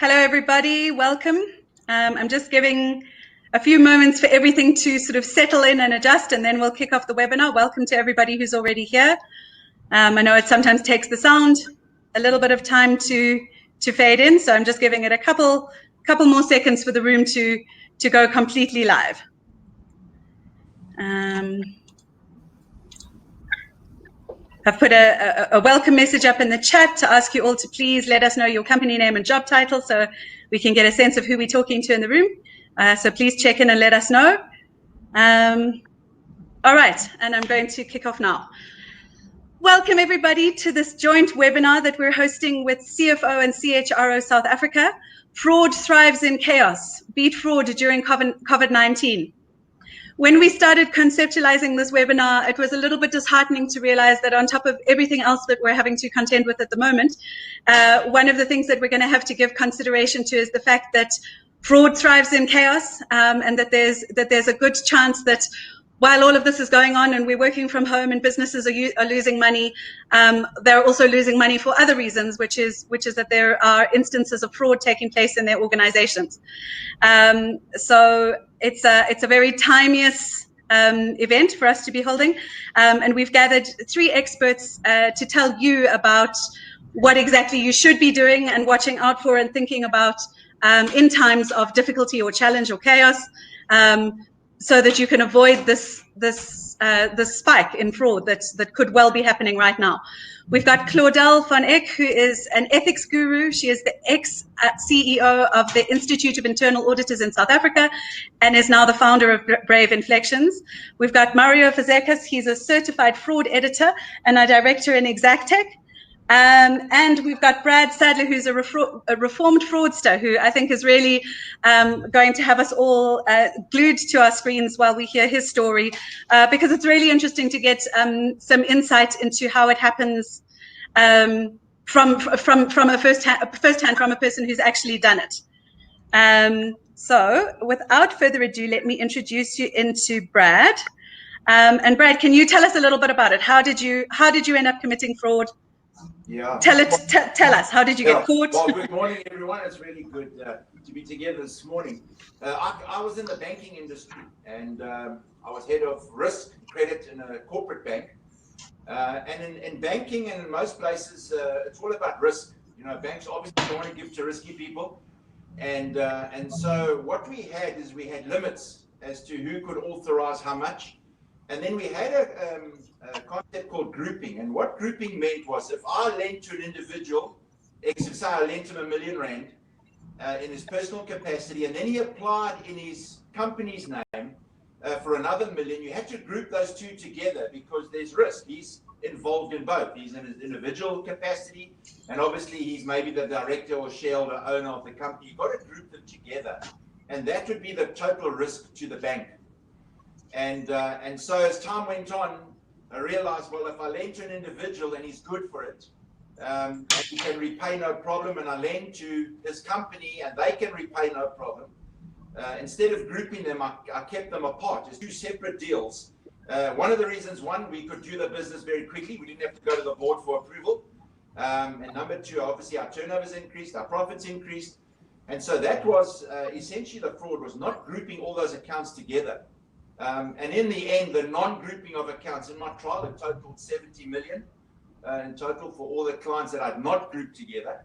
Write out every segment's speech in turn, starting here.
Hello, everybody. Welcome. I'm just giving a few moments for everything to sort of settle in and adjust, and then we'll kick off the webinar. Welcome to everybody who's already here. I know it sometimes takes the sound a little bit of time to fade in, so I'm just giving it a couple more seconds for the room to go completely live. I've put a welcome message up in the chat to ask you all to please let us know your company name and job title so we can get a sense of who we're talking to in the room. So please check in and let us know. All right, and I'm going to kick off now. Welcome everybody to this joint webinar that we're hosting with CFO and CHRO South Africa. Fraud thrives in chaos. Beat fraud during COVID-19. When we started conceptualizing this webinar, it was a little bit disheartening to realize that on top of everything else that we're having to contend with at the moment, one of the things that we're going to have to give consideration to is the fact that fraud thrives in chaos, and that there's a good chance that while all of this is going on and we're working from home and businesses are losing money, they're also losing money for other reasons, which is that there are instances of fraud taking place in their organizations. So it's a very timeous event for us to be holding, and we've gathered 3 experts to tell you about what exactly you should be doing and watching out for and thinking about in times of difficulty or challenge or chaos, so that you can avoid this spike in fraud that could well be happening right now. We've got Claudel van Eck, who is an ethics guru. She is the ex-CEO of the Institute of Internal Auditors in South Africa and is now the founder of Brave Inflections. We've got Mario Fazekas. He's a certified fraud editor and a director in Exactech. And we've got Brad Sadler, who's a reformed fraudster, who I think is really going to have us all glued to our screens while we hear his story, because it's really interesting to get some insight into how it happens from a firsthand from a person who's actually done it. So without further ado, let me introduce you into Brad. And Brad, can you tell us a little bit about it? How did you end up committing fraud? Yeah. Tell us, how did you get caught? Well, good morning, everyone. It's really good to be together this morning. I was in the banking industry, and I was head of risk credit in a corporate bank. And in banking and in most places, it's all about risk. You know, banks obviously don't want to give to risky people. And so what we had is we had limits as to who could authorize how much. And then we had a concept called grouping. And what grouping meant was if I lent to an individual, say I lent him R1 million in his personal capacity, and then he applied in his company's name for another $1 million, you had to group those two together because there's risk. He's involved in both. He's in his individual capacity, and obviously he's maybe the director or shareholder owner of the company. You've got to group them together. And that would be the total risk to the bank. And so as time went on, I realized, well, if I lend to an individual and he's good for it, he can repay no problem, and I lend to this company and they can repay no problem. Instead of grouping them, I kept them apart as 2 separate deals. One of the reasons, we could do the business very quickly. We didn't have to go to the board for approval. And number 2, obviously our turnovers increased, our profits increased. And so that was essentially the fraud, was not grouping all those accounts together. And in the end, the non-grouping of accounts in my trial, it totaled 70 million in total for all the clients that I'd not grouped together.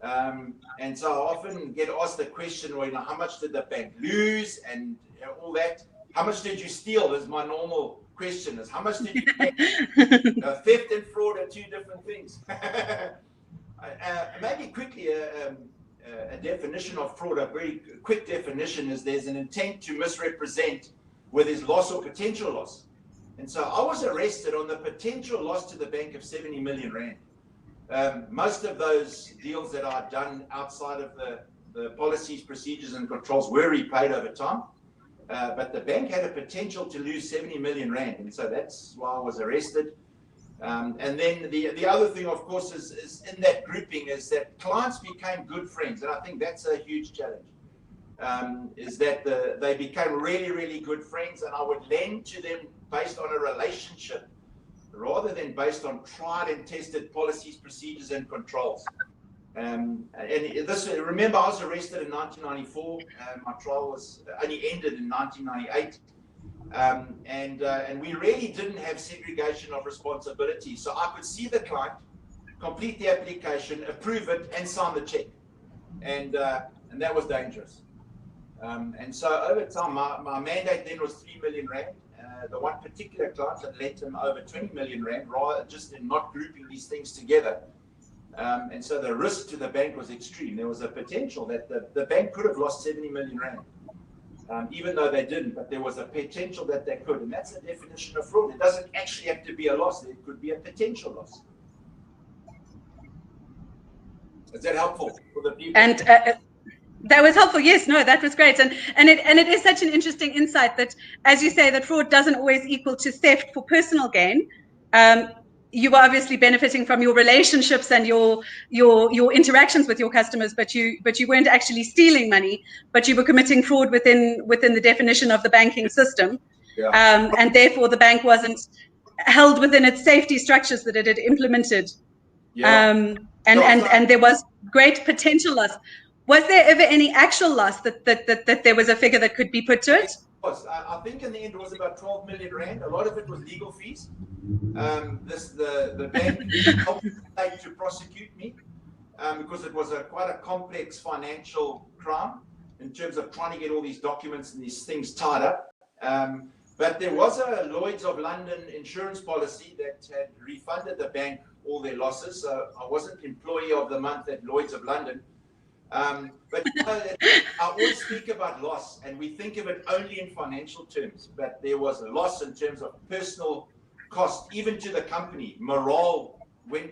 And so I often get asked the question, well, you know, how much did the bank lose and all that? How much did you steal is my normal question. Is how much did you get? Theft and fraud are 2 different things. Maybe quickly, a definition of fraud, a very quick definition is there's an intent to misrepresent where there's loss or potential loss. And so I was arrested on the potential loss to the bank of 70 million rand. Most of those deals that I'd done outside of the policies, procedures and controls were repaid over time. But the bank had a potential to lose 70 million rand. And so that's why I was arrested. And then the other thing, of course, is in that grouping is that clients became good friends. And I think that's a huge challenge. Is that they became really, really good friends, and I would lend to them based on a relationship rather than based on tried and tested policies, procedures, and controls. And this, remember, I was arrested in 1994. My trial was only ended in 1998. And we really didn't have segregation of responsibility. So I could see the client, complete the application, approve it, and sign the check. And that was dangerous. And so over time, my mandate then was 3 million rand. The one particular client had lent him over 20 million rand, rather just in not grouping these things together. And so the risk to the bank was extreme. There was a potential that the bank could have lost 70 million rand, even though they didn't, but there was a potential that they could. And that's the definition of fraud. It doesn't actually have to be a loss. It could be a potential loss. Is that helpful for the people? And that was helpful. Yes, no, that was great. And it is such an interesting insight that, as you say, that fraud doesn't always equal to theft for personal gain. You were obviously benefiting from your relationships and your interactions with your customers, but you weren't actually stealing money, but you were committing fraud within the definition of the banking system. Yeah. And therefore the bank wasn't held within its safety structures that it had implemented. Yeah. And there was great potential loss. Was there ever any actual loss that there was a figure that could be put to it? I think in the end it was about 12 million rand. A lot of it was legal fees. The bank helped to prosecute me because it was quite a complex financial crime in terms of trying to get all these documents and these things tied up. But there was a Lloyd's of London insurance policy that had refunded the bank all their losses. So I wasn't employee of the month at Lloyd's of London. But you know, I always speak about loss, and we think of it only in financial terms. But there was a loss in terms of personal cost, even to the company. Morale went,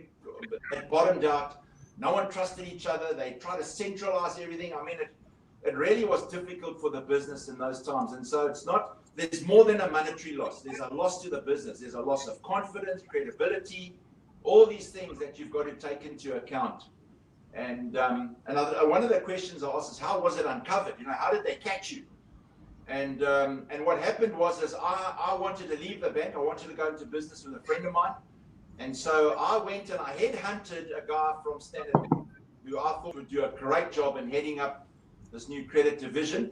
it bottomed out. No one trusted each other. They tried to centralize everything. I mean, it really was difficult for the business in those times. And so there's more than a monetary loss. There's a loss to the business. There's a loss of confidence, credibility, all these things that you've got to take into account. And one of the questions I asked is, how was it uncovered? You know, how did they catch you? And what happened was I wanted to leave the bank. I wanted to go into business with a friend of mine. And so I went and I headhunted a guy from Standard Bank who I thought would do a great job in heading up this new credit division.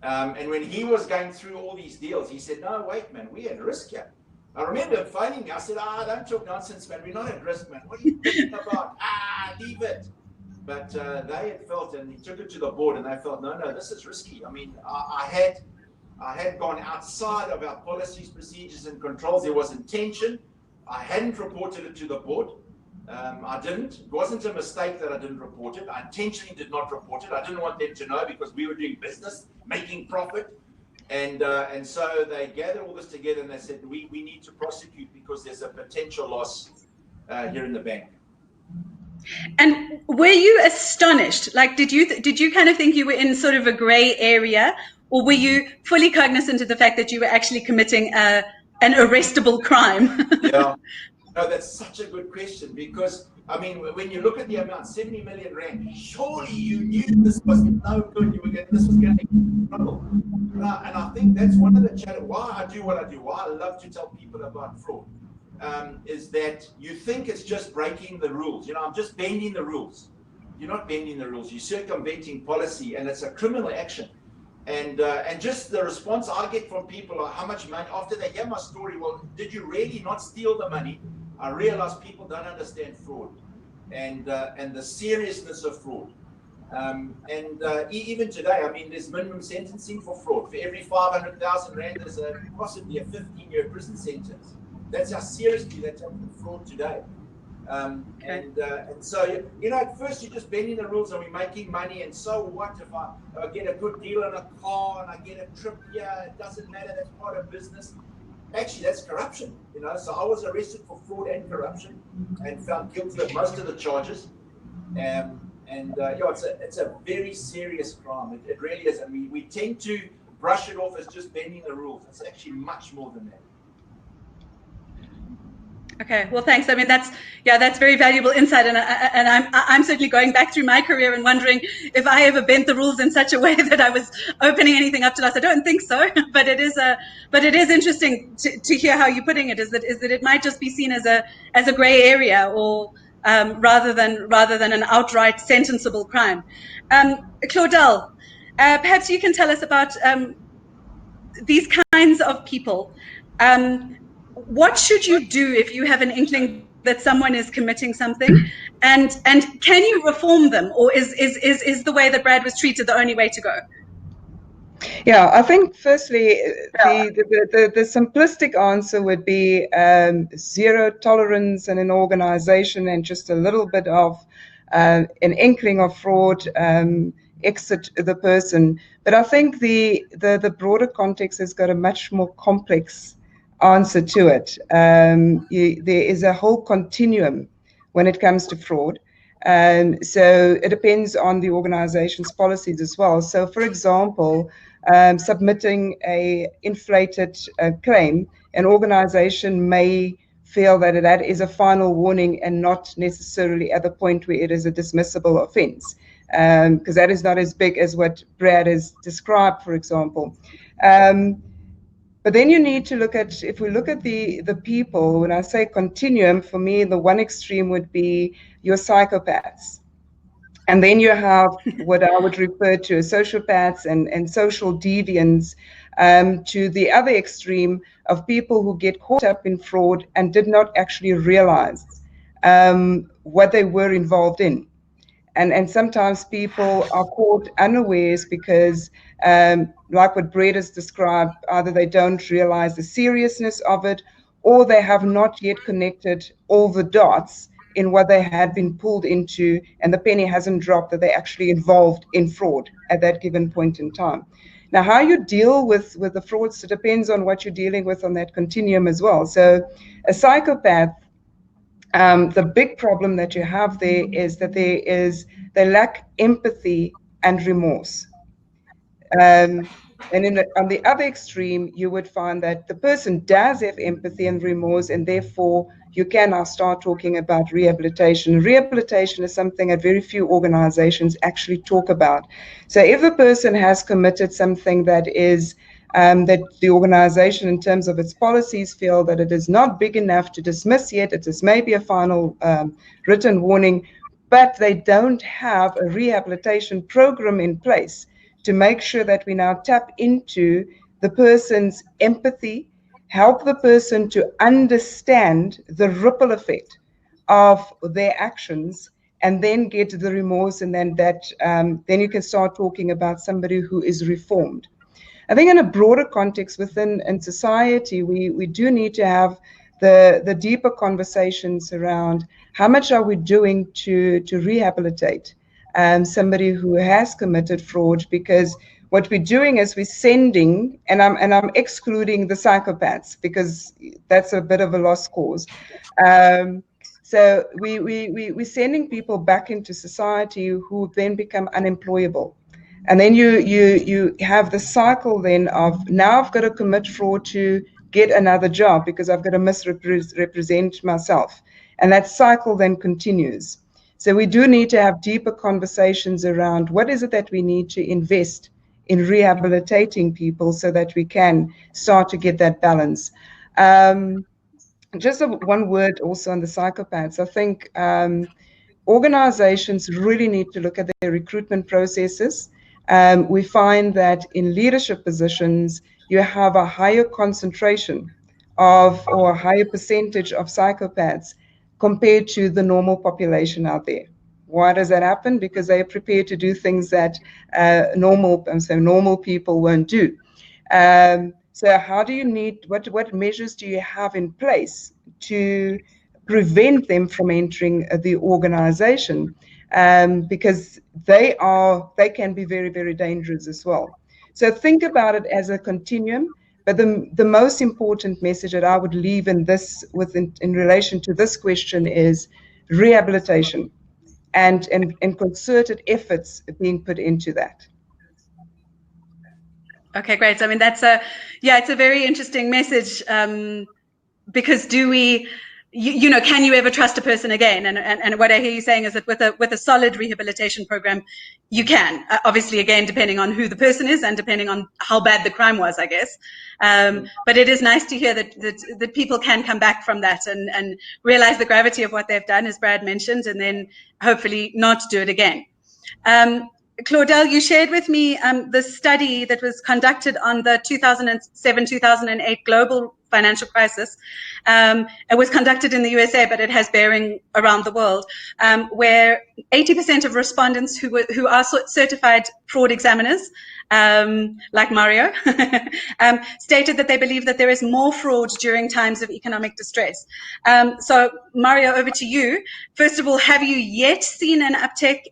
And when he was going through all these deals, he said, no, wait, man, we're at risk here. I remember him phoning me. I said, don't talk nonsense, man. We're not at risk, man. What are you thinking about? Leave it. But they had felt, and he took it to the board, and they felt, no, this is risky. I mean, I had gone outside of our policies, procedures, and controls. There was intention. I hadn't reported it to the board. I didn't. It wasn't a mistake that I didn't report it. I intentionally did not report it. I didn't want them to know because we were doing business, making profit. And so they gathered all this together and they said, we need to prosecute because there's a potential loss here in the bank. And were you astonished? Like, did you kind of think you were in sort of a gray area, or were you fully cognizant of the fact that you were actually committing an arrestable crime? Yeah, no, that's such a good question because, I mean, when you look at the amount, 70 million rand, surely you knew this was no good. This was going to get in trouble. And I think that's one of the challenges. Why I do what I do, why I love to tell people about fraud. Is that you think it's just breaking the rules. You know, I'm just bending the rules. You're not bending the rules. You're circumventing policy, and it's a criminal action. And just the response I get from people are how much money, after they hear my story, well, did you really not steal the money? I realize people don't understand fraud and the seriousness of fraud. Even today, I mean, there's minimum sentencing for fraud. For every 500,000 rand, there's possibly a 15-year prison sentence. That's how seriously they take fraud today. Okay. And so, you know, at first you're just bending the rules and we're making money. And so what if I get a good deal on a car and I get a trip here? It doesn't matter. That's part of business. Actually, that's corruption. You know, so I was arrested for fraud and corruption and found guilty of most of the charges. Yeah, it's a very serious crime. It really is. And we tend to brush it off as just bending the rules. It's actually much more than that. Okay, well, thanks. I mean, that's very valuable insight, and I'm certainly going back through my career and wondering if I ever bent the rules in such a way that I was opening anything up to loss. I don't think so, but it is interesting to hear how you're putting it. Is that it might just be seen as a gray area, or rather than an outright sentenceable crime. Claudel, perhaps you can tell us about these kinds of people. What should you do if you have an inkling that someone is committing something, and can you reform them, or is the way that Brad was treated the only way to go? Yeah, I think firstly, the simplistic answer would be zero tolerance in an organization and just a little bit of an inkling of fraud, exit the person. But I think the broader context has got a much more complex answer to it. There is a whole continuum when it comes to fraud. So it depends on the organization's policies as well. So, for example, submitting a inflated claim, an organization may feel that that is a final warning and not necessarily at the point where it is a dismissible offense, because that is not as big as what Brad has described, for example. But then you need to look at, if we look at the people, when I say continuum, for me, the one extreme would be your psychopaths. And then you have what I would refer to as sociopaths and social deviants, to the other extreme of people who get caught up in fraud and did not actually realize what they were involved in. And sometimes people are caught unawares because, like what Brett has described, either they don't realize the seriousness of it, or they have not yet connected all the dots in what they had been pulled into, and the penny hasn't dropped that they're actually involved in fraud at that given point in time. Now, how you deal with the frauds, it depends on what you're dealing with on that continuum as well. So a psychopath, the big problem that you have there is that they lack empathy and remorse. And on the other extreme, you would find that the person does have empathy and remorse, and therefore you can now start talking about rehabilitation. Rehabilitation is something that very few organizations actually talk about. So if the person has committed something that is that the organization, in terms of its policies, feel that it is not big enough to dismiss yet, it is maybe a final written warning, but they don't have a rehabilitation program in place to make sure that we now tap into the person's empathy, help the person to understand the ripple effect of their actions, and then get the remorse, and then then you can start talking about somebody who is reformed. I think in a broader context within society, we do need to have the deeper conversations around how much are we doing to rehabilitate somebody who has committed fraud, because what we're doing is we're sending, and I'm excluding the psychopaths because that's a bit of a lost cause. So we're sending people back into society who then become unemployable. And then you have the cycle then of, now I've got to commit fraud to get another job because I've got to misrepresent myself. And that cycle then continues. So we do need to have deeper conversations around what is it that we need to invest in rehabilitating people so that we can start to get that balance. Just one word also on the psychopaths. I think organizations really need to look at their recruitment processes. We find that in leadership positions, you have a higher concentration of, or a higher percentage of psychopaths compared to the normal population out there. Why does that happen? Because they are prepared to do things that normal people won't do. So how do you need, what measures do you have in place to prevent them from entering the organization? Because they can be very, very dangerous as well. So think about it as a continuum. But the most important message that I would leave in relation to this question is rehabilitation and concerted efforts being put into that. Okay, great. I mean, it's a very interesting message, because do we can you ever trust a person again? And what I hear you saying is that with a solid rehabilitation program, you can. Obviously, again, depending on who the person is and depending on how bad the crime was, I guess. But it is nice to hear that people can come back from that and realize the gravity of what they've done, as Brad mentioned, and then hopefully not do it again. Claudel, you shared with me the study that was conducted on the 2007-2008 global financial crisis. It was conducted in the USA, but it has bearing around the world, where 80% of respondents who are certified fraud examiners, like Mario, stated that they believe that there is more fraud during times of economic distress. So, Mario, over to you. First of all, have you yet seen an uptick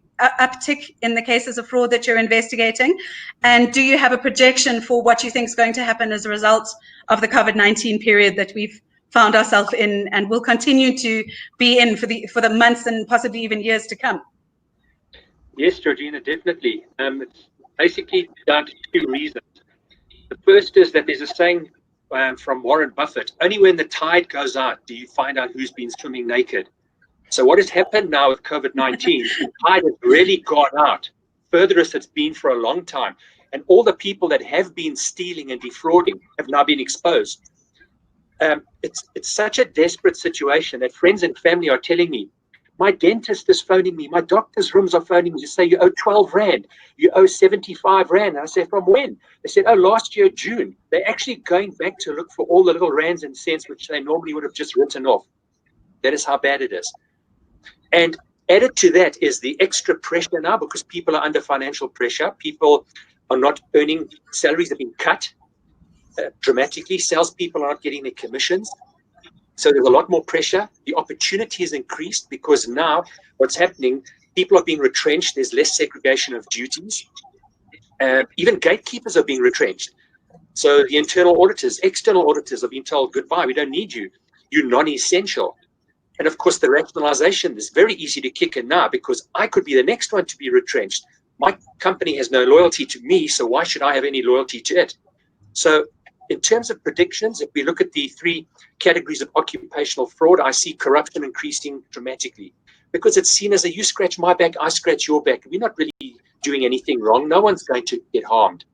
in the cases of fraud that you're investigating? And do you have a projection for what you think is going to happen as a result of the COVID-19 period that we've found ourselves in and will continue to be in for the months and possibly even years to come? Yes, Georgina, definitely. It's basically down to two reasons. The first is that there's a saying from Warren Buffett: only when the tide goes out do you find out who's been swimming naked. So what has happened now with COVID-19, the tide has really gone out, furthest it's been for a long time. And all the people that have been stealing and defrauding have now been exposed. It's such a desperate situation that friends and family are telling me, my dentist is phoning me, my doctor's rooms are phoning me to say, you owe 12 Rand, you owe 75 Rand. And I say, from when? They said, oh, last year, June. They're actually going back to look for all the little rands and cents which they normally would have just written off. That is how bad it is. And added to that is the extra pressure now, because people are under financial pressure. People are not earning, salaries have been cut dramatically. Salespeople are not getting their commissions. So there's a lot more pressure. The opportunity has increased because now what's happening, people are being retrenched. There's less segregation of duties. Even gatekeepers are being retrenched. So the internal auditors, external auditors are being told, goodbye, we don't need you. You're non-essential. And of course, the rationalization is very easy to kick in now because I could be the next one to be retrenched. My company has no loyalty to me, so why should I have any loyalty to it? So in terms of predictions, if we look at the three categories of occupational fraud, I see corruption increasing dramatically because it's seen as a you scratch my back, I scratch your back. We're not really doing anything wrong. No one's going to get harmed.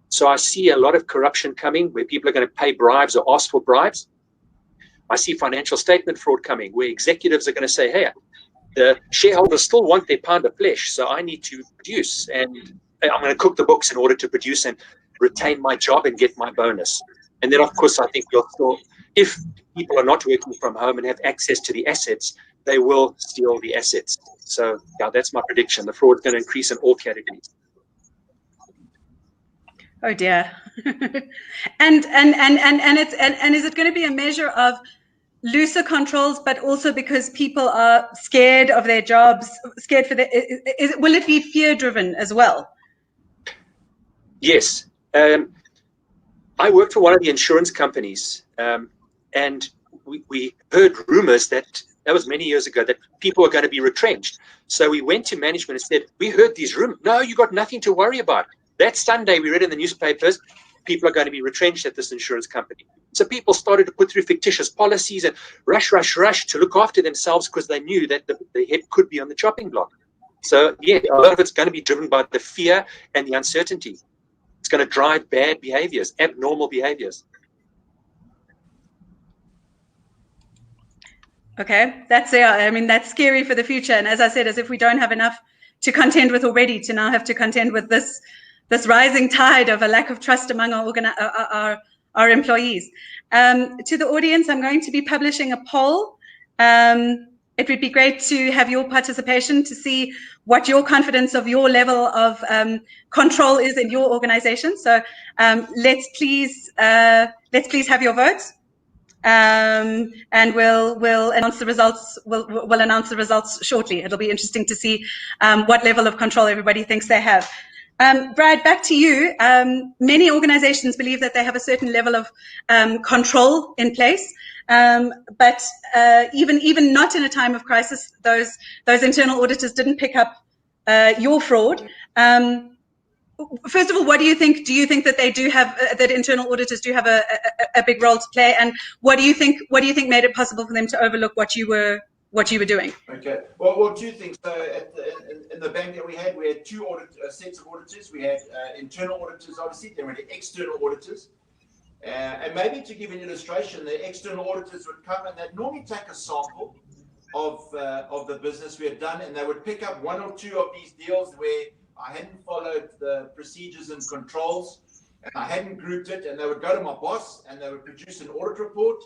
So I see a lot of corruption coming where people are going to pay bribes or ask for bribes. I see financial statement fraud coming where executives are going to say, hey, the shareholders still want their pound of flesh, so I need to produce and I'm going to cook the books in order to produce and retain my job and get my bonus. And then, of course, I think you'll still, if people are not working from home and have access to the assets, they will steal the assets. So, yeah, that's my prediction. The fraud is going to increase in all categories. Oh dear. and is it going to be a measure of looser controls, but also because people are scared of their jobs, scared for their, will it be fear driven as well? Yes. I worked for one of the insurance companies, and we heard rumors that was many years ago that people were going to be retrenched. So we went to management and said, we heard these rumors. No, you got nothing to worry about. That Sunday we read in the newspapers, people are going to be retrenched at this insurance company. So people started to put through fictitious policies and rush to look after themselves because they knew that the head could be on the chopping block. So yeah, a lot of it's going to be driven by the fear and the uncertainty. It's going to drive bad behaviors, abnormal behaviors. Okay, that's scary for the future. And as I said, as if we don't have enough to contend with already, to now have to contend with this rising tide of a lack of trust among our employees. To the audience, I'm going to be publishing a poll. It would be great to have your participation to see what your confidence of your level of control is in your organization. So let's please have your votes. And we'll announce the results. We'll announce the results shortly. It'll be interesting to see what level of control everybody thinks they have. Brad, back to you. Many organizations believe that they have a certain level of control in place, but even not in a time of crisis, those internal auditors didn't pick up your fraud. first of all, what do you think? Do you think that they do have that internal auditors do have a big role to play? And what do you think made it possible for them to overlook what you were doing? Okay. Well, two things. So in the bank that we had two sets of auditors. We had internal auditors, obviously. Then we had external auditors. And maybe to give an illustration, the external auditors would come and they'd normally take a sample of the business we had done, and they would pick up one or two of these deals where I hadn't followed the procedures and controls, and I hadn't grouped it, and they would go to my boss and they would produce an audit report,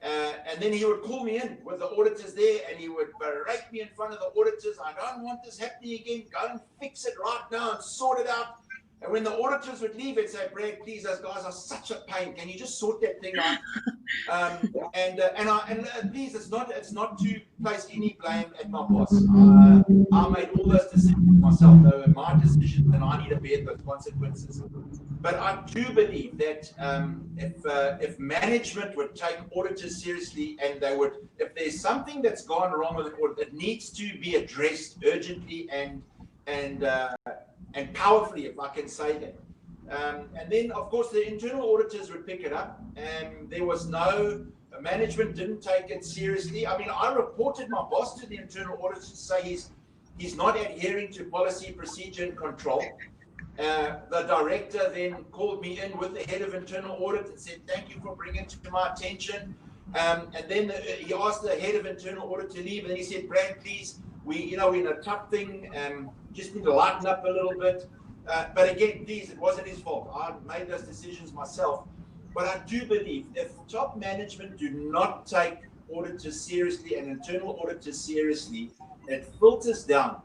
and then he would call me in with the auditors there, and he would berate me in front of the auditors. I don't want this happening again. Go and fix it right now and sort it out. And when the auditors would leave, it'd say, Brad, please, those guys are such a pain. Can you just sort that thing out? And please, it's not to place any blame at my boss. I made all those decisions myself. They were my decisions, and I need to bear the consequences. But I do believe that if management would take auditors seriously, and if there's something that's gone wrong with an audit, it needs to be addressed urgently and powerfully, if I can say that. And then, of course, the internal auditors would pick it up, and there was management didn't take it seriously. I mean, I reported my boss to the internal auditors to say he's not adhering to policy, procedure, and control. The director then called me in with the head of internal audit and said, thank you for bringing it to my attention. And then he asked the head of internal audit to leave, and he said, Brad, please, we're in a tough thing, just need to lighten up a little bit. But again, please, it wasn't his fault. I made those decisions myself. But I do believe if top management do not take auditors seriously and internal auditors seriously, it filters down.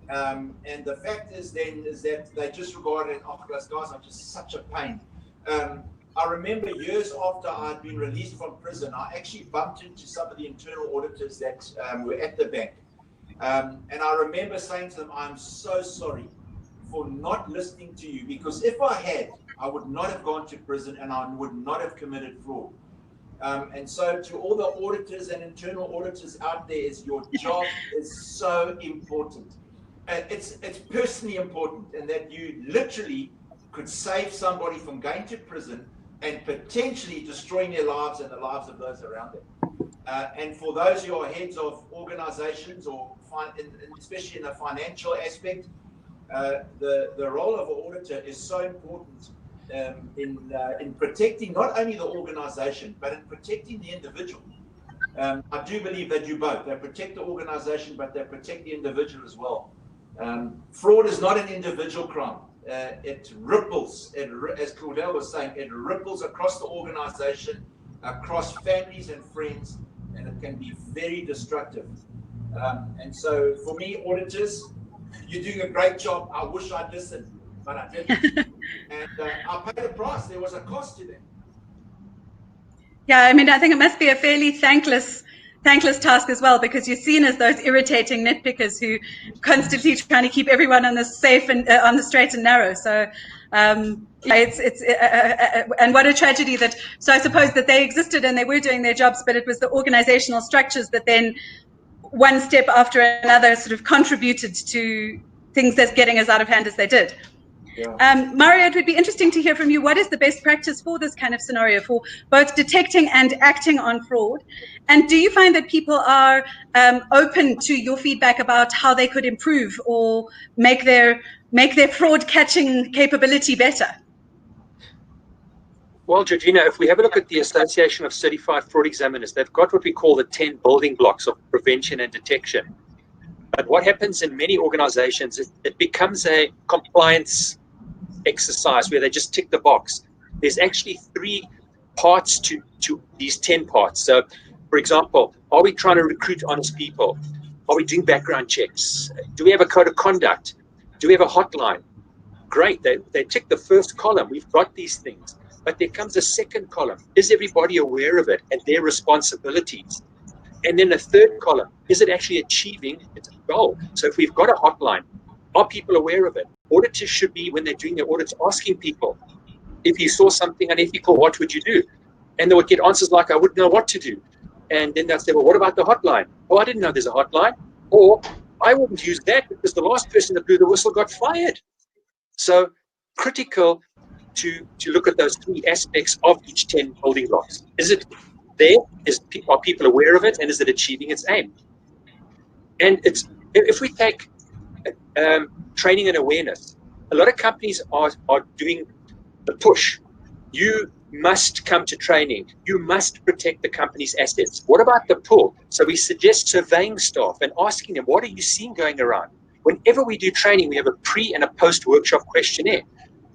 And the fact is that they just regard it, oh, those guys are just such a pain. I remember years after I'd been released from prison, I actually bumped into some of the internal auditors that were at the bank. And I remember saying to them, I'm so sorry for not listening to you, because if I had, I would not have gone to prison and I would not have committed fraud. And so to all the auditors and internal auditors out there, your job is so important. It's personally important, and that you literally could save somebody from going to prison and potentially destroying their lives and the lives of those around them. And for those who are heads of organizations, or especially in the financial aspect, the role of an auditor is so important in protecting not only the organization, but in protecting the individual. I do believe they do both. They protect the organization, but they protect the individual as well. Fraud is not an individual crime. It ripples, as Claudel was saying, it ripples across the organization, across families and friends, and it can be very destructive. And so for me, auditors, you're doing a great job. I wish I'd listened, but I didn't. And I paid a price. There was a cost to that. Yeah, I mean, I think it must be a fairly thankless task as well, because you're seen as those irritating nitpickers who constantly trying to keep everyone on the safe and on the straight and narrow. So it's and what a tragedy that. So I suppose that they existed and they were doing their jobs, but it was the organizational structures that then, one step after another, sort of contributed to things that's getting as out of hand as they did. Yeah. Mario, it would be interesting to hear from you. What is the best practice for this kind of scenario, for both detecting and acting on fraud? And do you find that people are open to your feedback about how they could improve or make their fraud catching capability better? Well, Georgina, if we have a look at the Association of Certified Fraud Examiners, they've got what we call the 10 building blocks of prevention and detection. But what happens in many organizations is it becomes a compliance exercise where they just tick the box. There's actually 3 parts to these 10 parts. So, for example, are we trying to recruit honest people? Are we doing background checks? Do we have a code of conduct? Do we have a hotline? Great, they tick the first column. We've got these things. But there comes a second column. Is everybody aware of it and their responsibilities? And then a third column, is it actually achieving its goal? So if we've got a hotline, are people aware of it? Auditors should be, when they're doing their audits, asking people, if you saw something unethical, what would you do? And they would get answers like, I wouldn't know what to do. And then they'll say, well, what about the hotline? Oh, I didn't know there's a hotline. Or I wouldn't use that because the last person that blew the whistle got fired. So critical to look at those three aspects of each 10 building blocks. Is it there? Are people aware of it? And is it achieving its aim? And if we take training and awareness, a lot of companies are doing the push. You must come to training. You must protect the company's assets. What about the pull? So we suggest surveying staff and asking them, what are you seeing going around? Whenever we do training, we have a pre and a post workshop questionnaire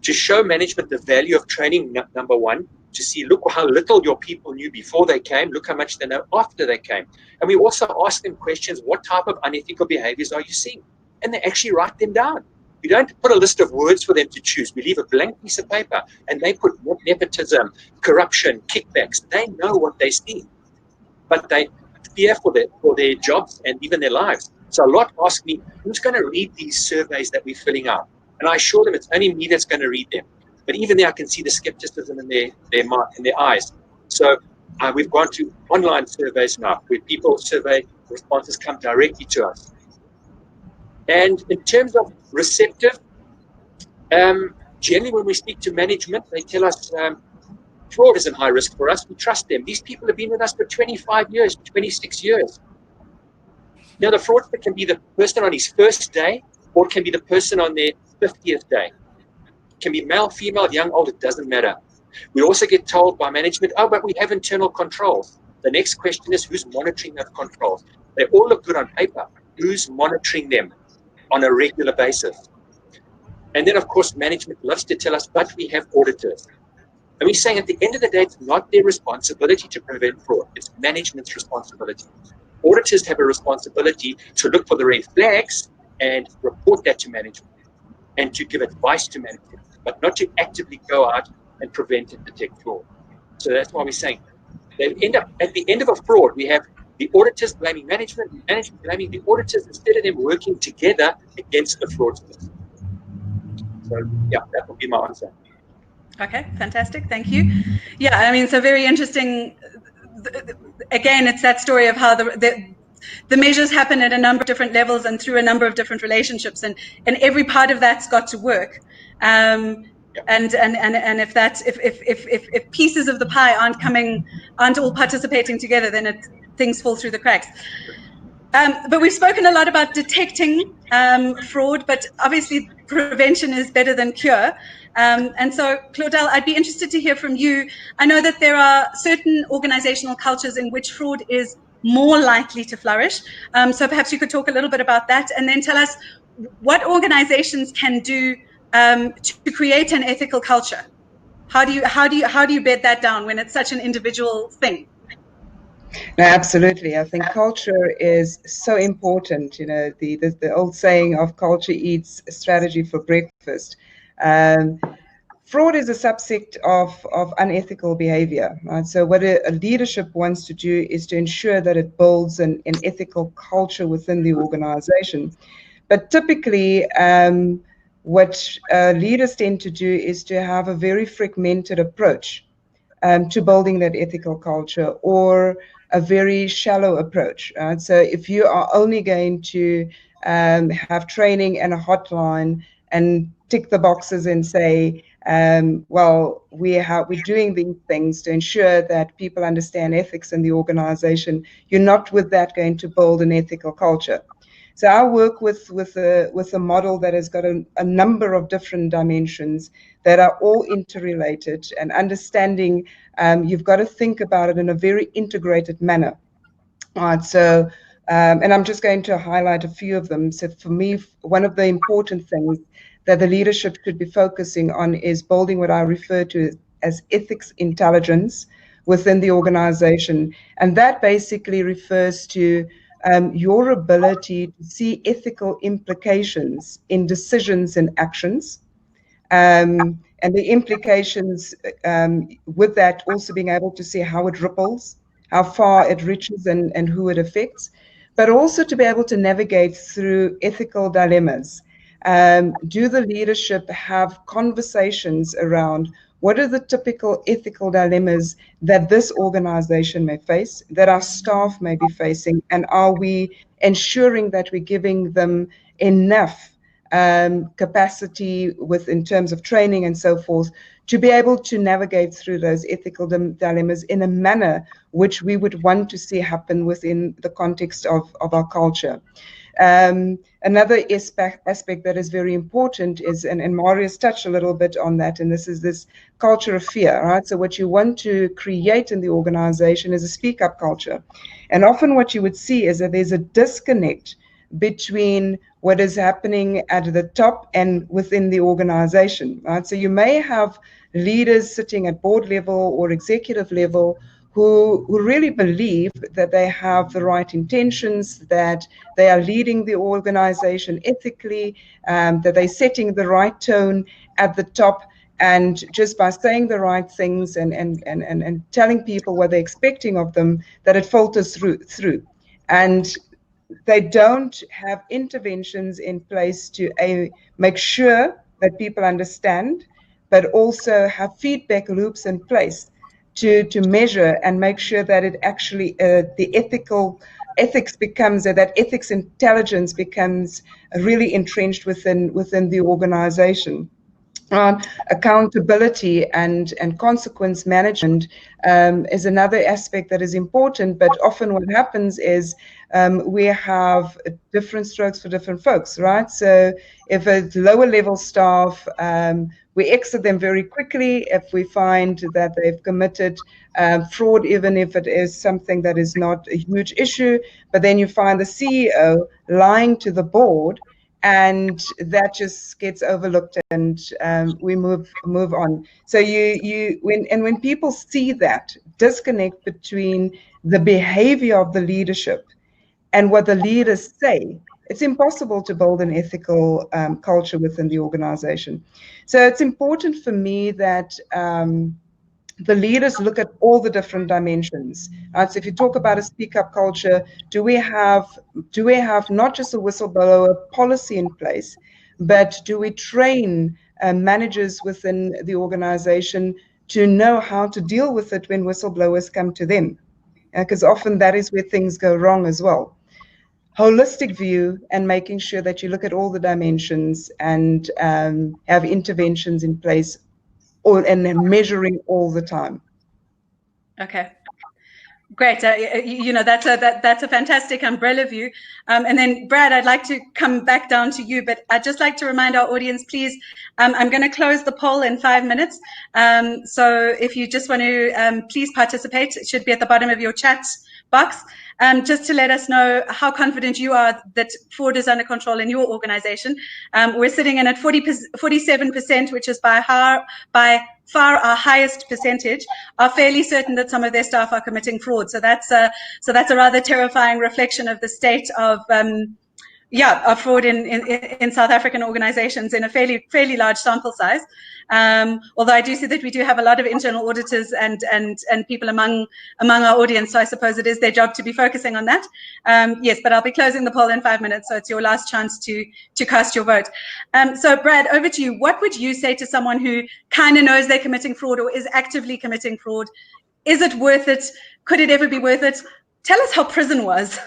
to show management the value of training, number one, to see, look how little your people knew before they came, look how much they know after they came. And we also ask them questions, what type of unethical behaviors are you seeing? And they actually write them down. We don't put a list of words for them to choose. We leave a blank piece of paper and they put nepotism, corruption, kickbacks. They know what they see, but they fear for their jobs and even their lives. So a lot ask me, who's going to read these surveys that we're filling out? And I assure them it's only me that's going to read them. But even there, I can see the skepticism in their eyes. So we've gone to online surveys now, where people survey responses come directly to us. And in terms of receptive, generally when we speak to management, they tell us fraud isn't high risk for us. We trust them. These people have been with us for 25 years, 26 years. Now, the fraudster can be the person on his first day, or it can be the person on their 50th day. It can be male, female, young, old, it doesn't matter. We also get told by management, oh, but we have internal controls. The next question is, who's monitoring those controls? They all look good on paper. Who's monitoring them on a regular basis? And then, of course, management loves to tell us, but we have auditors. And we're saying at the end of the day, it's not their responsibility to prevent fraud. It's management's responsibility. Auditors have a responsibility to look for the red flags and report that to management and to give advice to management, but not to actively go out and prevent and detect fraud. So that's why we're saying they end up at the end of a fraud, we have the auditors blaming management, management blaming the auditors instead of them working together against the fraudsters. So yeah, that would be my answer. Okay, fantastic. Thank you. Yeah, I mean, so very interesting. Again, it's that story of how the measures happen at a number of different levels and through a number of different relationships, and every part of that's got to work. And if pieces of the pie aren't all participating together, then things fall through the cracks. But we've spoken a lot about detecting fraud, but obviously prevention is better than cure. And so, Claudel, I'd be interested to hear from you. I know that there are certain organizational cultures in which fraud is more likely to flourish. So perhaps you could talk a little bit about that, and then tell us what organizations can do to create an ethical culture. How do you bed that down when it's such an individual thing? No, absolutely. I think culture is so important. You know, the old saying of culture eats strategy for breakfast. Fraud is a subset of unethical behavior, right? So what a leadership wants to do is to ensure that it builds an ethical culture within the organization. But typically, what leaders tend to do is to have a very fragmented approach to building that ethical culture, or a very shallow approach. Right? So if you are only going to have training and a hotline and tick the boxes and say, well, we're doing these things to ensure that people understand ethics in the organization, you're not with that going to build an ethical culture. So I work with a model that has got a number of different dimensions that are all interrelated, and understanding you've got to think about it in a very integrated manner. All right, so, and I'm just going to highlight a few of them. So for me, one of the important things that the leadership should be focusing on is building what I refer to as ethics intelligence within the organization. And that basically refers to your ability to see ethical implications in decisions and actions. And the implications with that also being able to see how it ripples, how far it reaches, and who it affects, but also to be able to navigate through ethical dilemmas. Do the leadership have conversations around what are the typical ethical dilemmas that this organization may face, that our staff may be facing, and are we ensuring that we're giving them enough capacity in terms of training and so forth, to be able to navigate through those ethical dilemmas in a manner which we would want to see happen within the context of our culture. Another aspect that is very important is, and Marius touched a little bit on that, and this is this culture of fear, right? So what you want to create in the organization is a speak up culture. And often what you would see is that there's a disconnect between what is happening at the top and within the organization, right? So you may have leaders sitting at board level or executive level who really believe that they have the right intentions, that they are leading the organization ethically, that they're setting the right tone at the top, and just by saying the right things and telling people what they're expecting of them, that it filters through. And they don't have interventions in place to make sure that people understand, but also have feedback loops in place to measure and make sure that it actually the ethics becomes that ethics intelligence becomes really entrenched within the organization. Accountability and consequence management is another aspect that is important, but often what happens is we have different strokes for different folks, right? So if it's lower level staff, we exit them very quickly if we find that they've committed fraud, even if it is something that is not a huge issue. But then you find the CEO lying to the board, and that just gets overlooked, and we move on. So when people see that disconnect between the behavior of the leadership and what the leaders say, it's impossible to build an ethical culture within the organization. So it's important for me that the leaders look at all the different dimensions. So if you talk about a speak-up culture, do we have not just a whistleblower policy in place, but do we train managers within the organization to know how to deal with it when whistleblowers come to them? Because often that is where things go wrong as well. Holistic view and making sure that you look at all the dimensions and have interventions in place and measuring all the time. Okay, great. That's a fantastic umbrella view. And then Brad, I'd like to come back down to you, but I'd just like to remind our audience, please, I'm going to close the poll in 5 minutes. So if you just want to please participate, it should be at the bottom of your chat box. Just to let us know how confident you are that fraud is under control in your organization. We're sitting in at 47%, which is by far our highest percentage, are fairly certain that some of their staff are committing fraud. So that's a rather terrifying reflection of the state of fraud in South African organizations in a fairly large sample size. Although I do see that we do have a lot of internal auditors and people among our audience, so I suppose it is their job to be focusing on that. Yes, but I'll be closing the poll in 5 minutes, so it's your last chance to cast your vote. So Brad, over to you. What would you say to someone who kind of knows they're committing fraud or is actively committing fraud? Is it worth it? Could it ever be worth it? Tell us how prison was.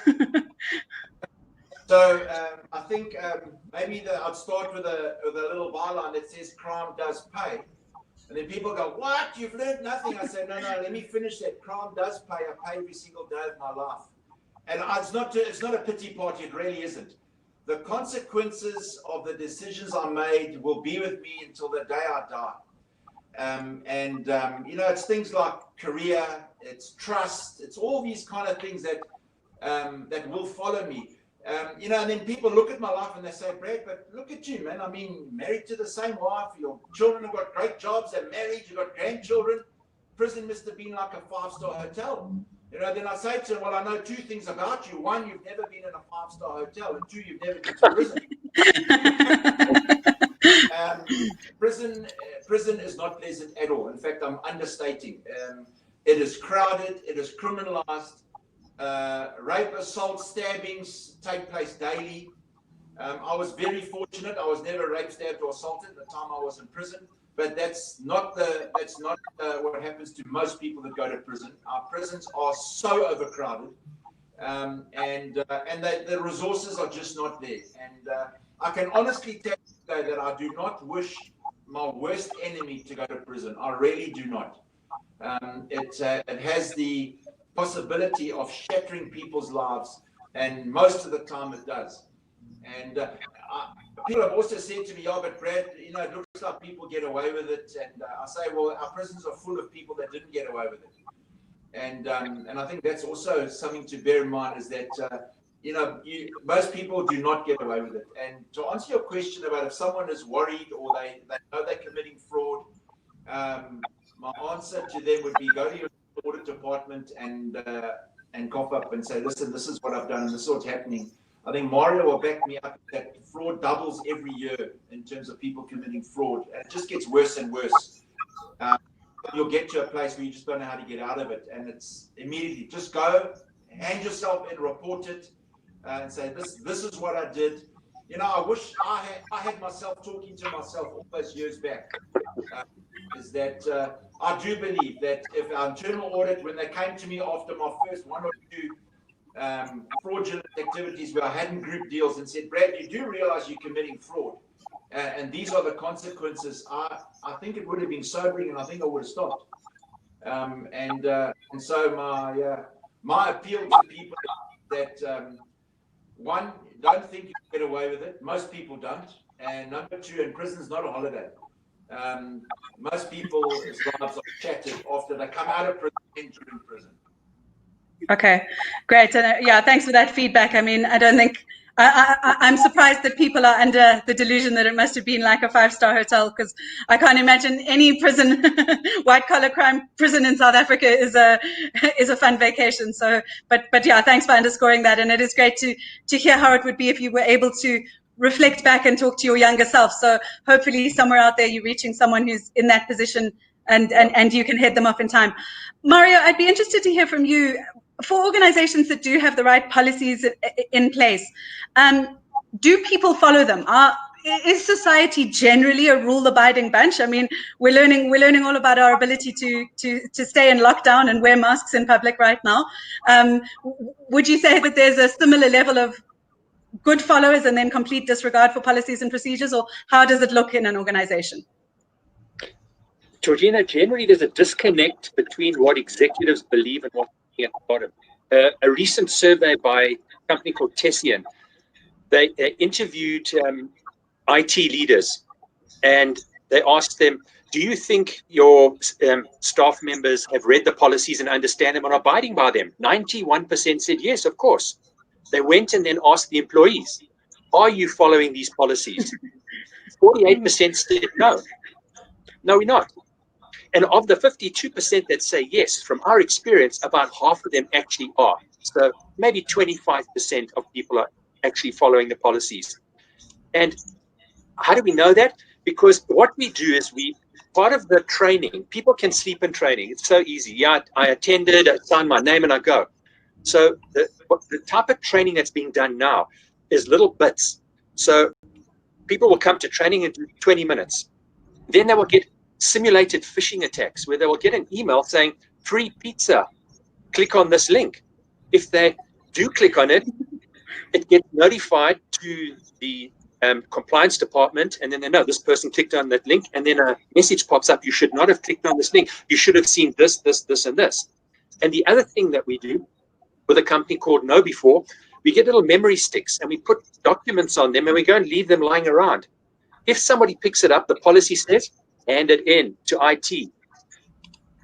So I think maybe I'd start with a little byline that says crime does pay. And then people go, what? You've learned nothing. I say, no, let me finish that. Crime does pay. I pay every single day of my life. And it's not a pity party. It really isn't. The consequences of the decisions I made will be with me until the day I die. It's things like career, it's trust, it's all these kind of things that will follow me. And then people look at my life and they say, Brad, but look at you, man. I mean, married to the same wife, your children have got great jobs, they're married, you've got grandchildren. Prison must have been like a 5-star hotel. Then I say to them, well, I know 2 things about you. 1, you've never been in a 5-star hotel, and 2, you've never been to prison. Prison is not pleasant at all. In fact, I'm understating. It is crowded, it is criminalized. Rape, assault, stabbings take place daily. I was very fortunate. I was never raped, stabbed, or assaulted at the time I was in prison. But that's not what happens to most people that go to prison. Our prisons are so overcrowded, and the resources are just not there. And I can honestly tell you though, that I do not wish my worst enemy to go to prison. I really do not. It has the possibility of shattering people's lives, and most of the time it does. And people have also said to me, "Yeah, but Brad, you know, it looks like people get away with it." And I say, "Well, our prisons are full of people that didn't get away with it." And I think that's also something to bear in mind, is that you know, most people do not get away with it. And to answer your question about if someone is worried or they know they're committing fraud, my answer to them would be go to your audit department and cough up and say, "Listen, this is what I've done and this is what's happening." I think Mario will back me up that fraud doubles every year in terms of people committing fraud. And it just gets worse and worse. You'll get to a place where you just don't know how to get out of it. And it's immediately just go, hand yourself in, report it, and say, this is what I did. You know, I wish I had myself talking to myself all those years back. Is that I do believe that if our internal audit, when they came to me after my first one or two fraudulent activities where I hadn't grouped deals and said, "Brad, you do realize you're committing fraud, and these are the consequences," I think it would have been sobering, and I think I would have stopped. And so my appeal to people is that one, don't think you get away with it. Most people don't. And number two, in prison's not a holiday. Most people's lives are shattered after they come out of prison and during prison. Okay, great. And yeah, thanks for that feedback. I mean, I don't think I'm surprised that people are under the delusion that it must have been like a 5-star hotel, because I can't imagine any prison, white collar crime prison in South Africa is a fun vacation. So, but yeah, thanks for underscoring that. And it is great to hear how it would be if you were able to reflect back and talk to your younger self. So hopefully somewhere out there you're reaching someone who's in that position, and you can head them off in time. Mario, I'd be interested to hear from you. For organizations that do have the right policies in place, do people follow them? Is society generally a rule-abiding bunch? I mean, we're learning all about our ability to stay in lockdown and wear masks in public right now. Would you say that there's a similar level of good followers and then complete disregard for policies and procedures, or how does it look in an organization? Georgina, generally there's a disconnect between what executives believe and what's at the bottom. A recent survey by a company called Tessian, they interviewed IT leaders, and they asked them, "Do you think your staff members have read the policies and understand them and are abiding by them?" 91% said yes, of course. They went and then asked the employees, "Are you following these policies?" 48% said no. No, we're not. And of the 52% that say yes, from our experience, about half of them actually are. So maybe 25% of people are actually following the policies. And how do we know that? Because what we do is part of the training, people can sleep in training. It's so easy. Yeah, I attended, I signed my name and I go. So the type of training that's being done now is little bits. So people will come to training in 20 minutes. Then they will get simulated phishing attacks where they will get an email saying free pizza, click on this link. If they do click on it, it gets notified to the compliance department, and then they know this person clicked on that link, and then a message pops up: you should not have clicked on this link, you should have seen this, this, this, and this. And the other thing that we do with a company called KnowBe4, we get little memory sticks and we put documents on them and we go and leave them lying around. If somebody picks it up, the policy says hand it in to IT.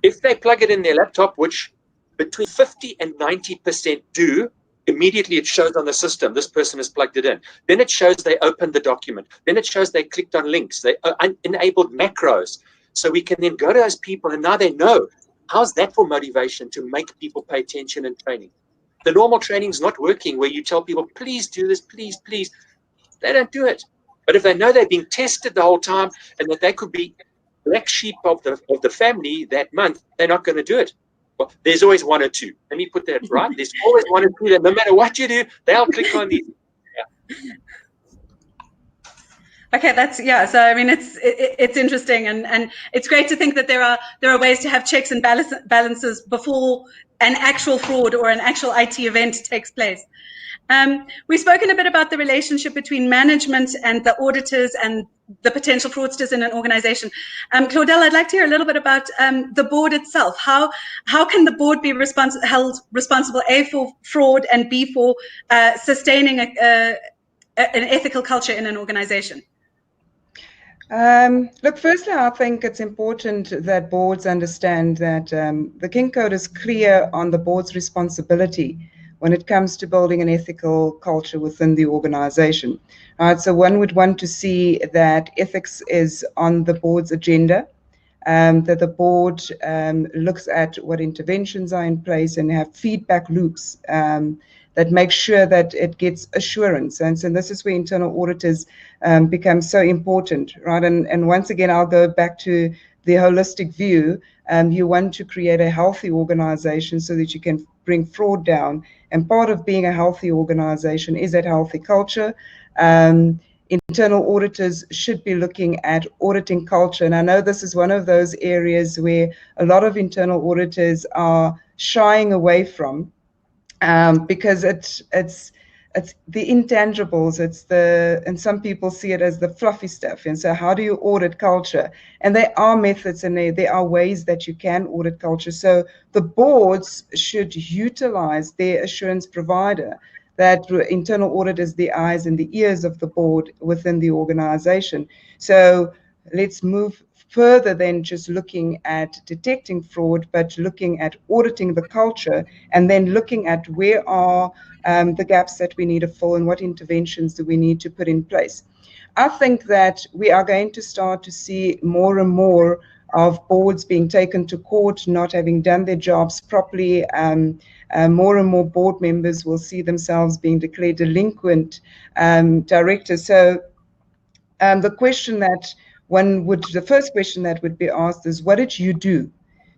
If they plug it in their laptop, which between 50 and 90% do, immediately it shows on the system, this person has plugged it in. Then it shows they opened the document. Then it shows they clicked on links. They enabled macros. So we can then go to those people, and now they know. How's that for motivation to make people pay attention in training? The normal training is not working, where you tell people, please do this, please, please. They don't do it. But if they know they're being tested the whole time and that they could be black sheep of the family that month, they're not going to do it. Well, there's always one or two. Let me put that right. There's always one or two that no matter what you do, they'll click on these. Yeah. Okay, so I mean, it's interesting, and it's great to think that there are ways to have checks and balances before an actual fraud or an actual IT event takes place. We've spoken a bit about the relationship between management and the auditors and the potential fraudsters in an organization. Claudel, I'd like to hear a little bit about the board itself. How can the board be held responsible, A, for fraud, and B, for sustaining an ethical culture in an organization? Look, firstly, I think it's important that boards understand that the King Code is clear on the board's responsibility when it comes to building an ethical culture within the organization. Right, so one would want to see that ethics is on the board's agenda, that the board looks at what interventions are in place and have feedback loops that make sure that it gets assurance. And so this is where internal auditors become so important, right? And once again, I'll go back to the holistic view. You want to create a healthy organization so that you can bring fraud down. And part of being a healthy organization is that healthy culture. Internal auditors should be looking at auditing culture. And I know this is one of those areas where a lot of internal auditors are shying away from, because it's the intangibles, and some people see it as the fluffy stuff. And so how do you audit culture? And there are methods and there are ways that you can audit culture. So the boards should utilize their assurance provider, that internal audit is the eyes and the ears of the board within the organization. So let's move further than just looking at detecting fraud, but looking at auditing the culture, and then looking at where are the gaps that we need to fill and what interventions do we need to put in place. I think that we are going to start to see more and more of boards being taken to court, not having done their jobs properly. More and more board members will see themselves being declared delinquent directors. So the first question that would be asked is, what did you do?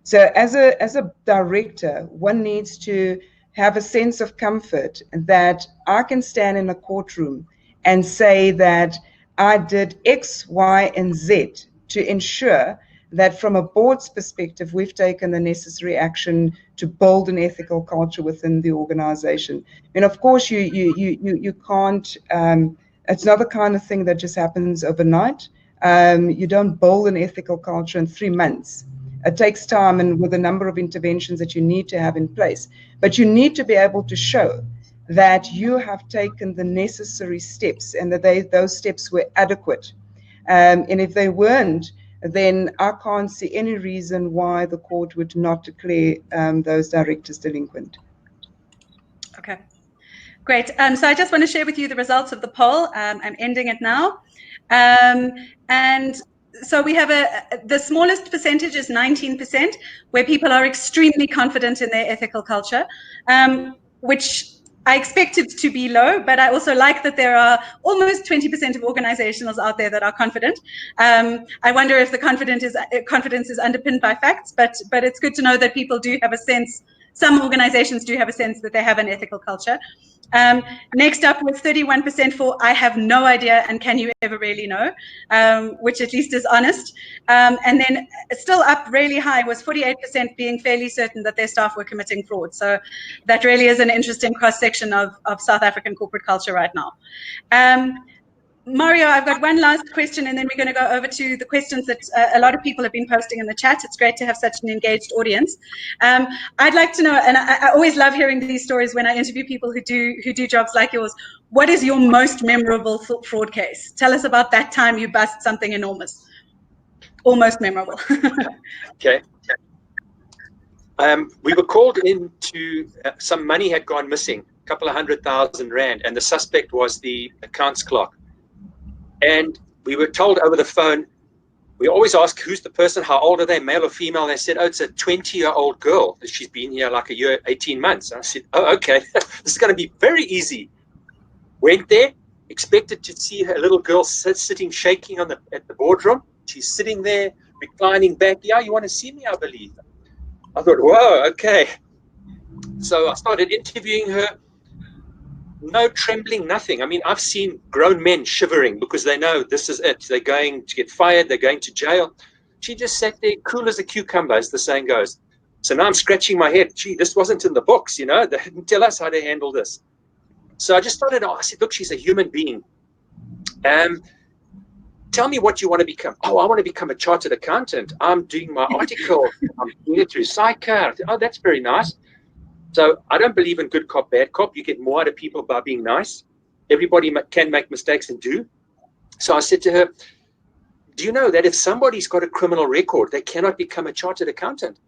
So as a director, one needs to have a sense of comfort that I can stand in a courtroom and say that I did X, Y, and Z to ensure that from a board's perspective, we've taken the necessary action to build an ethical culture within the organization. And of course, you can't, it's not the kind of thing that just happens overnight. You don't build an ethical culture in 3 months. It takes time and with a number of interventions that you need to have in place. But you need to be able to show that you have taken the necessary steps and that those steps were adequate. And if they weren't, then I can't see any reason why the court would not declare those directors delinquent. Okay, great. So I just want to share with you the results of the poll. I'm ending it now. And so we have the smallest percentage is 19%, where people are extremely confident in their ethical culture, which I expected to be low, but I also like that there are almost 20% of organizations out there that are confident. I wonder if the confidence is underpinned by facts, but it's good to know that people do have a sense, some organizations do have a sense that they have an ethical culture. Next up was 31% for I have no idea and can you ever really know, which at least is honest. And then still up really high was 48% being fairly certain that their staff were committing fraud. So that really is an interesting cross-section of South African corporate culture right now. Mario, I've got one last question and then we're going to go over to the questions that a lot of people have been posting in the chat. It's great to have such an engaged audience. I'd like to know, and I always love hearing these stories when I interview people who do jobs like yours. What is your most memorable fraud case? Tell us about that time you bust something enormous. Almost memorable. Okay. We were called into some money had gone missing, a couple of $100,000 and the suspect was the accounts clerk. And we were told over the phone, we always ask, who's the person, how old are they, male or female? And they said, oh, it's a 20-year-old girl. She's been here like a year, 18 months. And I said, oh, okay, this is going to be very easy. Went there, expected to see her little girl sitting, shaking at the boardroom. She's sitting there, reclining back. Yeah, you want to see me, I believe. I thought, whoa, okay. So I started interviewing her. No trembling, nothing. I mean, I've seen grown men shivering because they know this is it. They're going to get fired. They're going to jail. She just sat there cool as a cucumber, as the saying goes. So now I'm scratching my head. Gee, this wasn't in the books, you know. They didn't tell us how to handle this. So I just started. I said, look, she's a human being. Tell me what you want to become. Oh, I want to become a chartered accountant. I'm doing my article. I'm doing it through Psycha. Oh, that's very nice. So I don't believe in good cop, bad cop. You get more out of people by being nice. Everybody can make mistakes and do. So I said to her, do you know that if somebody's got a criminal record, they cannot become a chartered accountant?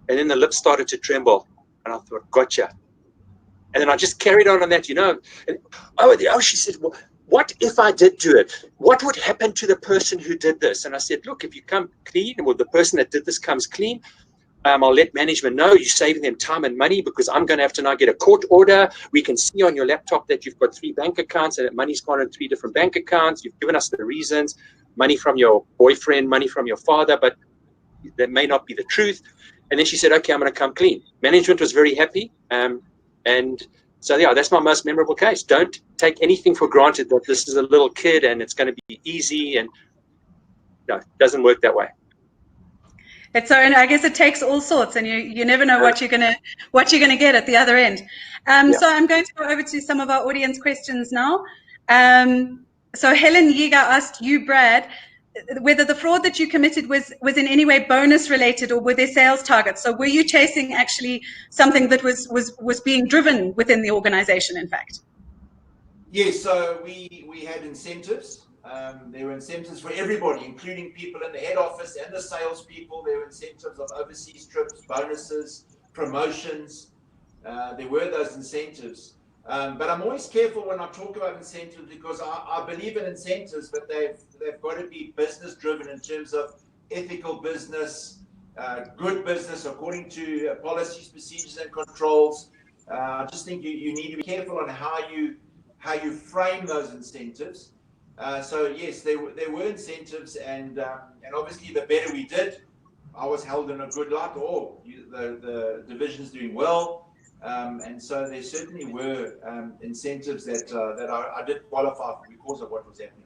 And then the lips started to tremble. And I thought, gotcha. And then I just carried on that, you know. And, she said, well, what if I did do it? What would happen to the person who did this? And I said, look, if you come clean, or the person that did this comes clean, I'll let management know you're saving them time and money, because I'm going to have to now get a court order. We can see on your laptop that you've got 3 bank accounts and that money's gone in 3 different bank accounts. You've given us the reasons, money from your boyfriend, money from your father, but that may not be the truth. And then she said, okay, I'm going to come clean. Management was very happy. And so, yeah, that's my most memorable case. Don't take anything for granted that this is a little kid and it's going to be easy. And no, it doesn't work that way. It's so, and I guess it takes all sorts, and you never know what you're gonna get at the other end. So I'm going to go over to some of our audience questions now. So Helen Yeager asked you, Brad, whether the fraud that you committed was in any way bonus related, or were there sales targets? So were you chasing actually something that was being driven within the organization, in fact? Yes, so we had incentives. There were incentives for everybody, including people in the head office and the salespeople. There were incentives of overseas trips, bonuses, promotions. There were those incentives. But I'm always careful when I talk about incentives, because I believe in incentives, but they've got to be business driven in terms of ethical business, good business according to policies, procedures, and controls. I just think you need to be careful on how you frame those incentives. So yes, there were incentives, and obviously the better we did, I was held in a good light. The division's doing well. And so there certainly were incentives that I did qualify for because of what was happening.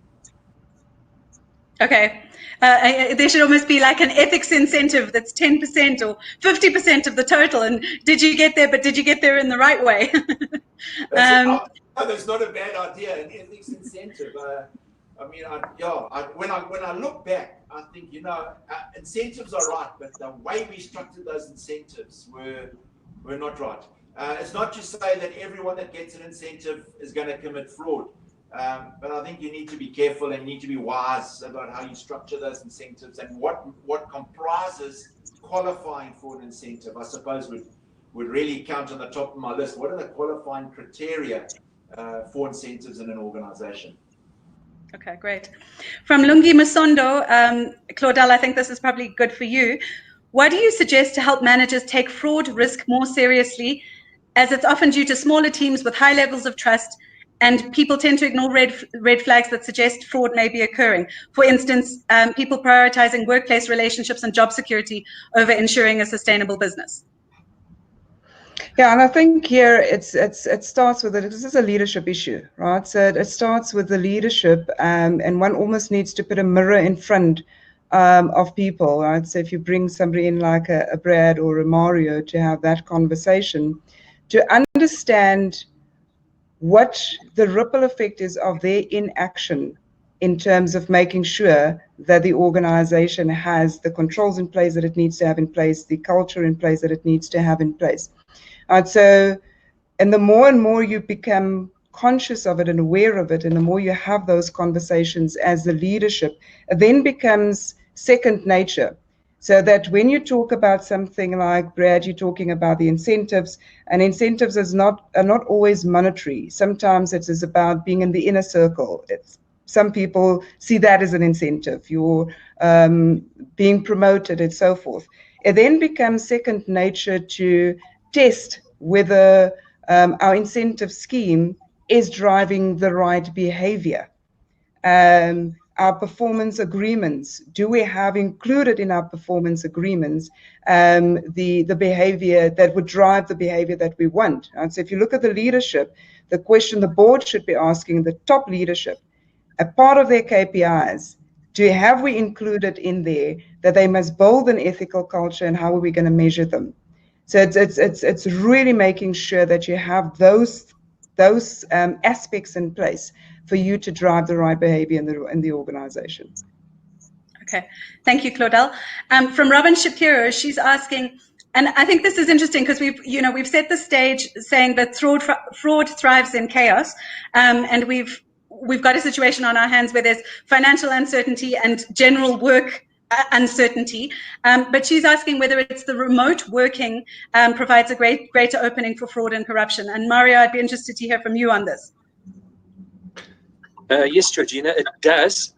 Okay, there should almost be like an ethics incentive that's 10% or 50% of the total. And did you get there? But did you get there in the right way? That's not a bad idea, an ethics incentive. When I look back, I think, incentives are right, but the way we structured those incentives were not right. It's not to say that everyone that gets an incentive is going to commit fraud, but I think you need to be careful and need to be wise about how you structure those incentives, and what comprises qualifying for an incentive, I suppose, would really count on the top of my list. What are the qualifying criteria for incentives in an organization? Okay, great. From Lungi Masondo, Claudel, I think this is probably good for you. What do you suggest to help managers take fraud risk more seriously, as it's often due to smaller teams with high levels of trust, and people tend to ignore red flags that suggest fraud may be occurring? For instance, people prioritizing workplace relationships and job security over ensuring a sustainable business. Yeah, and I think here it starts with this is a leadership issue, right? So it starts with the leadership, and one almost needs to put a mirror in front of people, right? So if you bring somebody in like a Brad or a Mario to have that conversation, to understand what the ripple effect is of their inaction in terms of making sure that the organization has the controls in place that it needs to have in place, the culture in place that it needs to have in place. So, and the more and more you become conscious of it and aware of it, and the more you have those conversations as the leadership, it then becomes second nature. So that when you talk about something like, Brad, you're talking about the incentives, and incentives are not always monetary. Sometimes it is about being in the inner circle. Some people see that as an incentive. You're being promoted and so forth. It then becomes second nature to test whether our incentive scheme is driving the right behavior. Our performance agreements, do we have included in our performance agreements the behavior that would drive the behavior that we want? And so if you look at the leadership, the question the board should be asking the top leadership, a part of their KPIs, have we included in there that they must build an ethical culture, and how are we going to measure them? So it's really making sure that you have those aspects in place for you to drive the right behavior in the organization. Okay, thank you, Claudel. From Robin Shapiro, she's asking, and I think this is interesting because we've set the stage saying that fraud thrives in chaos, and we've got a situation on our hands where there's financial uncertainty and general work uncertainty. But she's asking whether it's the remote working provides a greater opening for fraud and corruption. And Mario, I'd be interested to hear from you on this. Yes, Georgina, it does.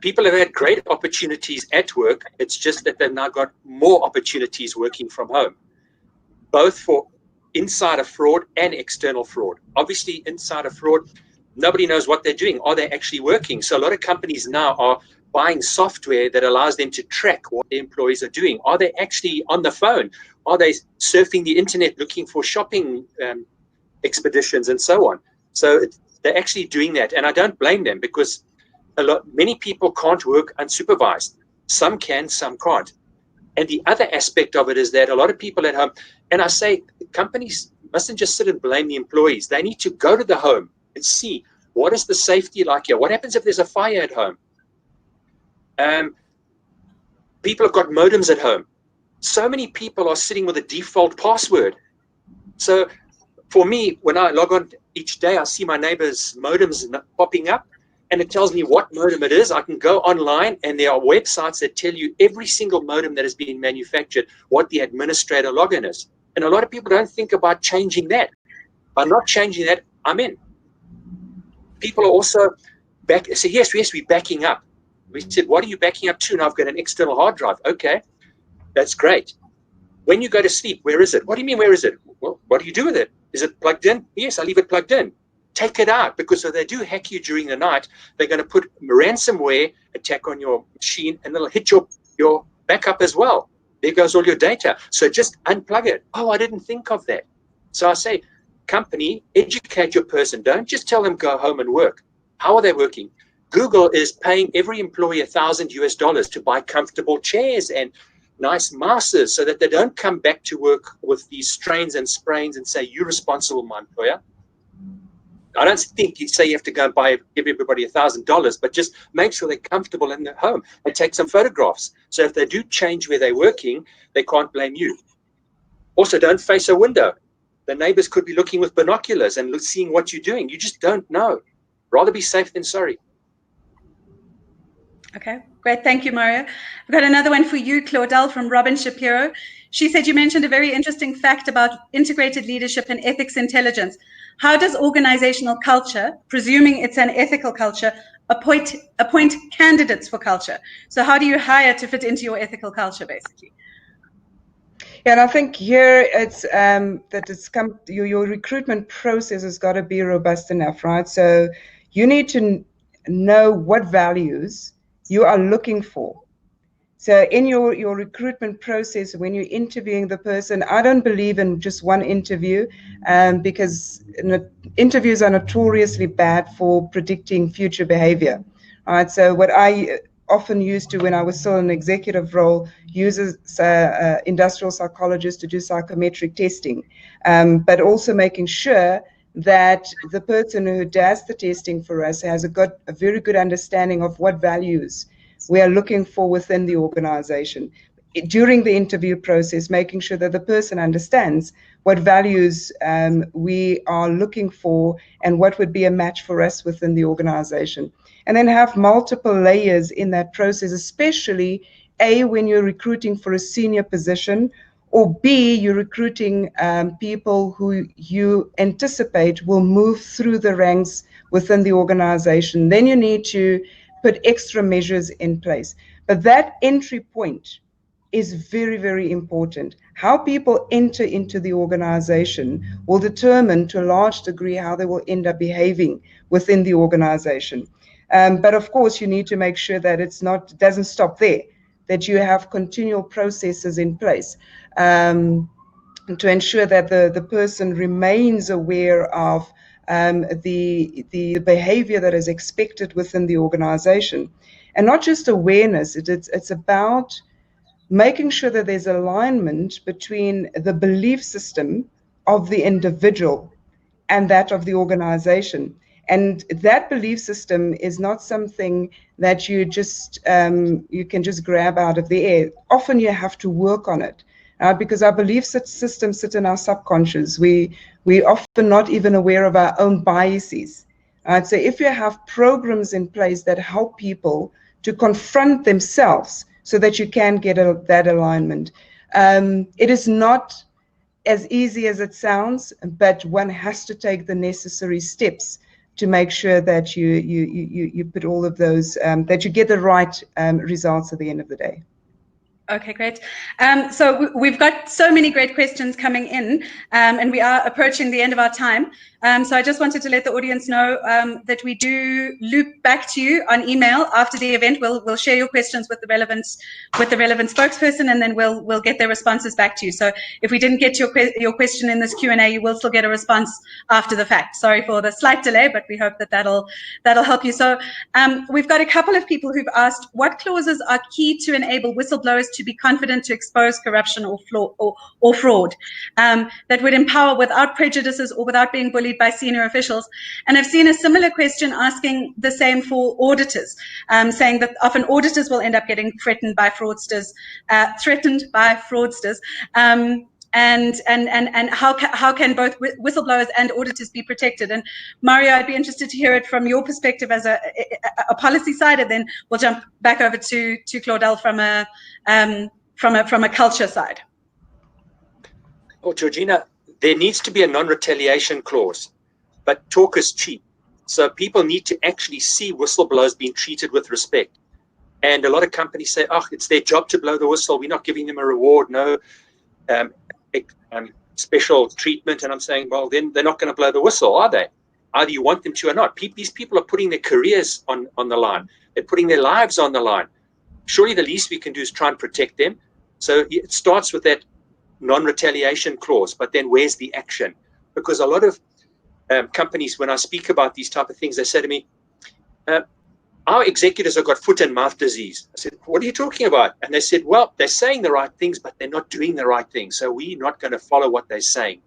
People have had great opportunities at work. It's just that they've now got more opportunities working from home, both for insider fraud and external fraud. Obviously, insider fraud, nobody knows what they're doing. Are they actually working? So a lot of companies now are buying software that allows them to track what their employees are doing. Are they actually on the phone? Are they surfing the internet looking for shopping expeditions and so on? So they're actually doing that. And I don't blame them, because many people can't work unsupervised. Some can, some can't. And the other aspect of it is that a lot of people at home, and I say companies mustn't just sit and blame the employees. They need to go to the home and see, what is the safety like here? What happens if there's a fire at home? People have got modems at home. So many people are sitting with a default password. So for me, when I log on each day, I see my neighbor's modems popping up, and it tells me what modem it is. I can go online, and there are websites that tell you every single modem that has been manufactured, what the administrator login is. And a lot of people don't think about changing that. By not changing that, I'm in. People are also say, yes, we're backing up. We said, what are you backing up to? And I've got an external hard drive. Okay, that's great. When you go to sleep, where is it? What do you mean, where is it? Well, what do you do with it? Is it plugged in? Yes, I leave it plugged in. Take it out, because if they do hack you during the night, they're going to put ransomware attack on your machine, and it'll hit your backup as well. There goes all your data. So just unplug it. Oh, I didn't think of that. So I say, company, educate your person. Don't just tell them go home and work. How are they working? Google is paying every employee $1,000 to buy comfortable chairs and nice mouses so that they don't come back to work with these strains and sprains and say, you're responsible, my employer. I don't think you say you have to go and give everybody $1,000, but just make sure they're comfortable in their home and take some photographs. So if they do change where they're working, they can't blame you. Also, don't face a window. The neighbors could be looking with binoculars and seeing what you're doing. You just don't know. Rather be safe than sorry. Okay, great. Thank you, Mario. I've got another one for you, Claudel, from Robin Shapiro. She said you mentioned a very interesting fact about integrated leadership and ethics intelligence. How does organizational culture, presuming it's an ethical culture, appoint candidates for culture? So how do you hire to fit into your ethical culture, basically? Yeah, and I think here it's your recruitment process has got to be robust enough, right? So you need to know what values you are looking for. So in your recruitment process, when you're interviewing the person, I don't believe in just one interview, because interviews are notoriously bad for predicting future behavior. All right. So what I often used to, when I was still in an executive role, uses industrial psychologists to do psychometric testing, but also making sure that the person who does the testing for us has a very good understanding of what values we are looking for within the organization. During the interview process, making sure that the person understands what values we are looking for and what would be a match for us within the organization. And then have multiple layers in that process, especially A, when you're recruiting for a senior position, or B, you're recruiting people who you anticipate will move through the ranks within the organization. Then you need to put extra measures in place. But that entry point is very, very important. How people enter into the organization will determine to a large degree how they will end up behaving within the organization. But of course, you need to make sure that it doesn't stop there, that you have continual processes in place to ensure that the person remains aware of the behavior that is expected within the organization. And not just awareness, it's about making sure that there's alignment between the belief system of the individual and that of the organization. And that belief system is not something that you can just grab out of the air. Often you have to work on it, because our belief systems sit in our subconscious. We often not even aware of our own biases. So if you have programs in place that help people to confront themselves so that you can get that alignment, it is not as easy as it sounds, but one has to take the necessary steps to make sure that you put all of those, that you get the right results at the end of the day. Okay, great. So we've got so many great questions coming in, and we are approaching the end of our time. So I just wanted to let the audience know that we do loop back to you on email after the event. We'll share your questions with the relevant spokesperson, and then we'll get their responses back to you. So if we didn't get your question in this Q&A, you will still get a response after the fact. Sorry for the slight delay, but we hope that that'll help you. So we've got a couple of people who've asked, what clauses are key to enable whistleblowers to be confident to expose corruption or fraud, that would empower without prejudices or without being bullied by senior officials? And I've seen a similar question asking the same for auditors, saying that often auditors will end up getting threatened by fraudsters, and how can both whistleblowers and auditors be protected? And Mario, I'd be interested to hear it from your perspective as a policy side, and then we'll jump back over to Claudel from a culture side. Well, Georgina, there needs to be a non-retaliation clause, but talk is cheap. So people need to actually see whistleblowers being treated with respect. And a lot of companies say, oh, it's their job to blow the whistle. We're not giving them a reward, no special treatment. And I'm saying, well, then they're not going to blow the whistle, are they? Either you want them to or not. These people are putting their careers on the line. They're putting their lives on the line. Surely the least we can do is try and protect them. So it starts with that non-retaliation clause, but then where's the action? Because a lot of companies, when I speak about these type of things, they say to me, our executives have got foot and mouth disease. I said, what are you talking about? And they said, well, they're saying the right things, but they're not doing the right things. So we're not going to follow what they're saying.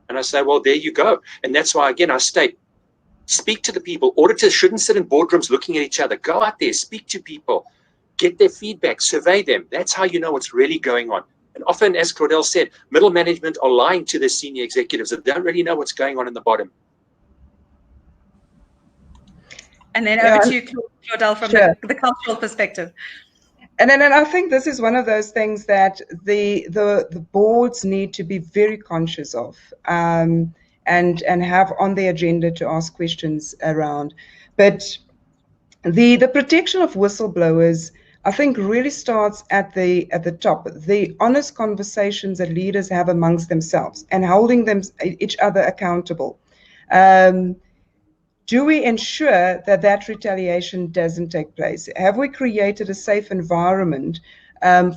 And I say, well, there you go. And that's why, again, I state, speak to the people. Auditors shouldn't sit in boardrooms looking at each other. Go out there, speak to people, get their feedback, survey them. That's how you know what's really going on. And often, as Claudel said, middle management are lying to their senior executives that don't really know what's going on in the bottom. And then over to you, Claudel, from the cultural perspective. And then I think this is one of those things that the boards need to be very conscious of, and have on their agenda to ask questions around. But the protection of whistleblowers, I think, really starts at the top. The honest conversations that leaders have amongst themselves and holding each other accountable. Do we ensure that retaliation doesn't take place? Have we created a safe environment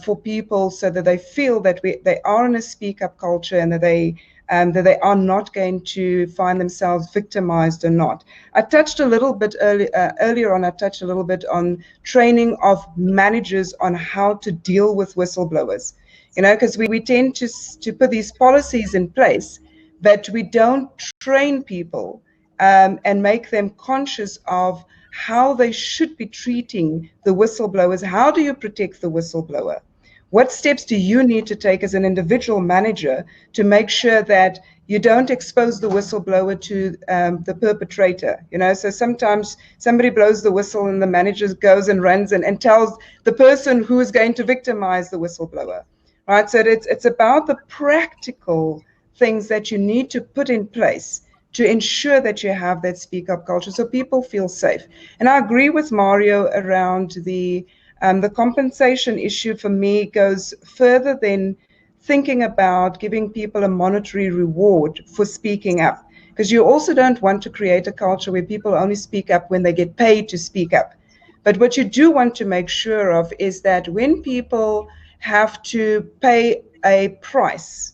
for people so that they feel that they are in a speak-up culture, and that they are not going to find themselves victimized or not? I touched a little bit earlier on. I touched a little bit on training of managers on how to deal with whistleblowers. Because we tend to put these policies in place, but we don't train people and make them conscious of how they should be treating the whistleblowers. How do you protect the whistleblower? What steps do you need to take as an individual manager to make sure that you don't expose the whistleblower to the perpetrator? So sometimes somebody blows the whistle and the manager goes and runs and tells the person who is going to victimize the whistleblower, right? So it's about the practical things that you need to put in place to ensure that you have that speak-up culture so people feel safe. And I agree with Mario around the compensation issue. For me, goes further than thinking about giving people a monetary reward for speaking up, because you also don't want to create a culture where people only speak up when they get paid to speak up. But what you do want to make sure of is that when people have to pay a price,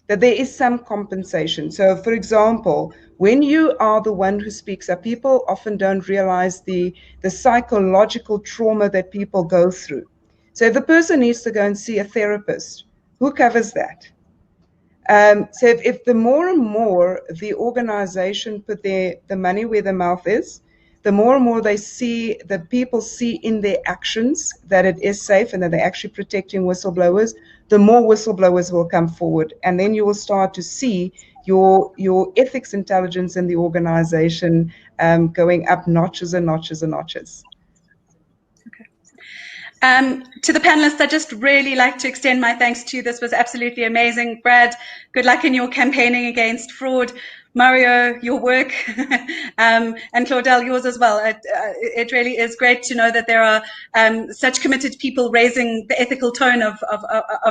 that there is some compensation. So, for example, when you are the one who speaks up, people often don't realize the psychological trauma that people go through. So if the person needs to go and see a therapist, who covers that? So if the more and more the organization put the money where the mouth is, the more and more the people see in their actions that it is safe and that they're actually protecting whistleblowers, the more whistleblowers will come forward. And then you will start to see your ethics intelligence in the organization going up notches and notches and notches. To the panelists, I just really like to extend my thanks to you. This was absolutely amazing. Brad, good luck in your campaigning against fraud. Mario, your work, and Claudel, yours as well. It really is great to know that there are such committed people raising the ethical tone of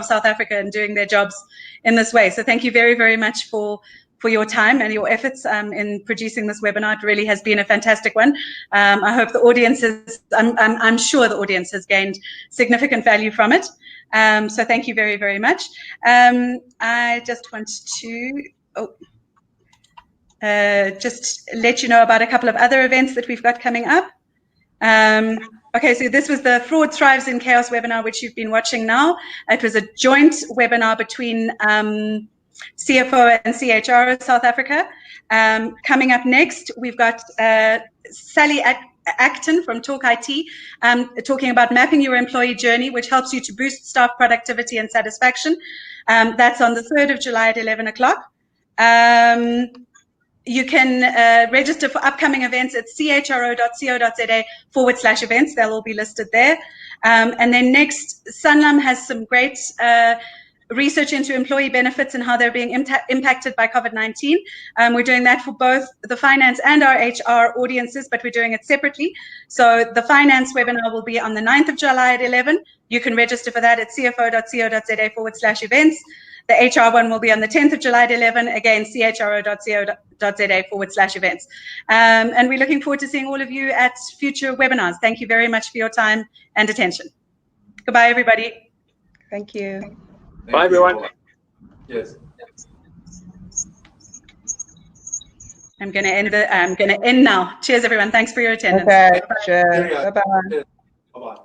South Africa and doing their jobs in this way. So thank you very, very much for your time and your efforts in producing this webinar. It really has been a fantastic one. I hope the audience I'm sure the audience has gained significant value from it. So thank you very, very much. I just want to just let you know about a couple of other events that we've got coming up. Okay, so this was the Fraud Thrives in Chaos webinar, which you've been watching now. It was a joint webinar between CFO and CHRO South Africa. Coming up next, we've got Sally Acton from Talk IT talking about mapping your employee journey, which helps you to boost staff productivity and satisfaction. That's on the 3rd of July at 11 o'clock. You can register for upcoming events at chro.co.za/events. They'll all be listed there. And then next, Sanlam has some great research into employee benefits and how they're being impacted by COVID-19. We're doing that for both the finance and our HR audiences, but we're doing it separately. So the finance webinar will be on the 9th of July at 11. You can register for that at cfo.co.za/events. The HR one will be on the 10th of July at 11, again, chro.co.za/events. And we're looking forward to seeing all of you at future webinars. Thank you very much for your time and attention. Goodbye, everybody. Thank you. Bye, everyone. Yes. I'm going to end now. Cheers, everyone. Thanks for your attendance. Okay, sure. Bye-bye. Bye-bye.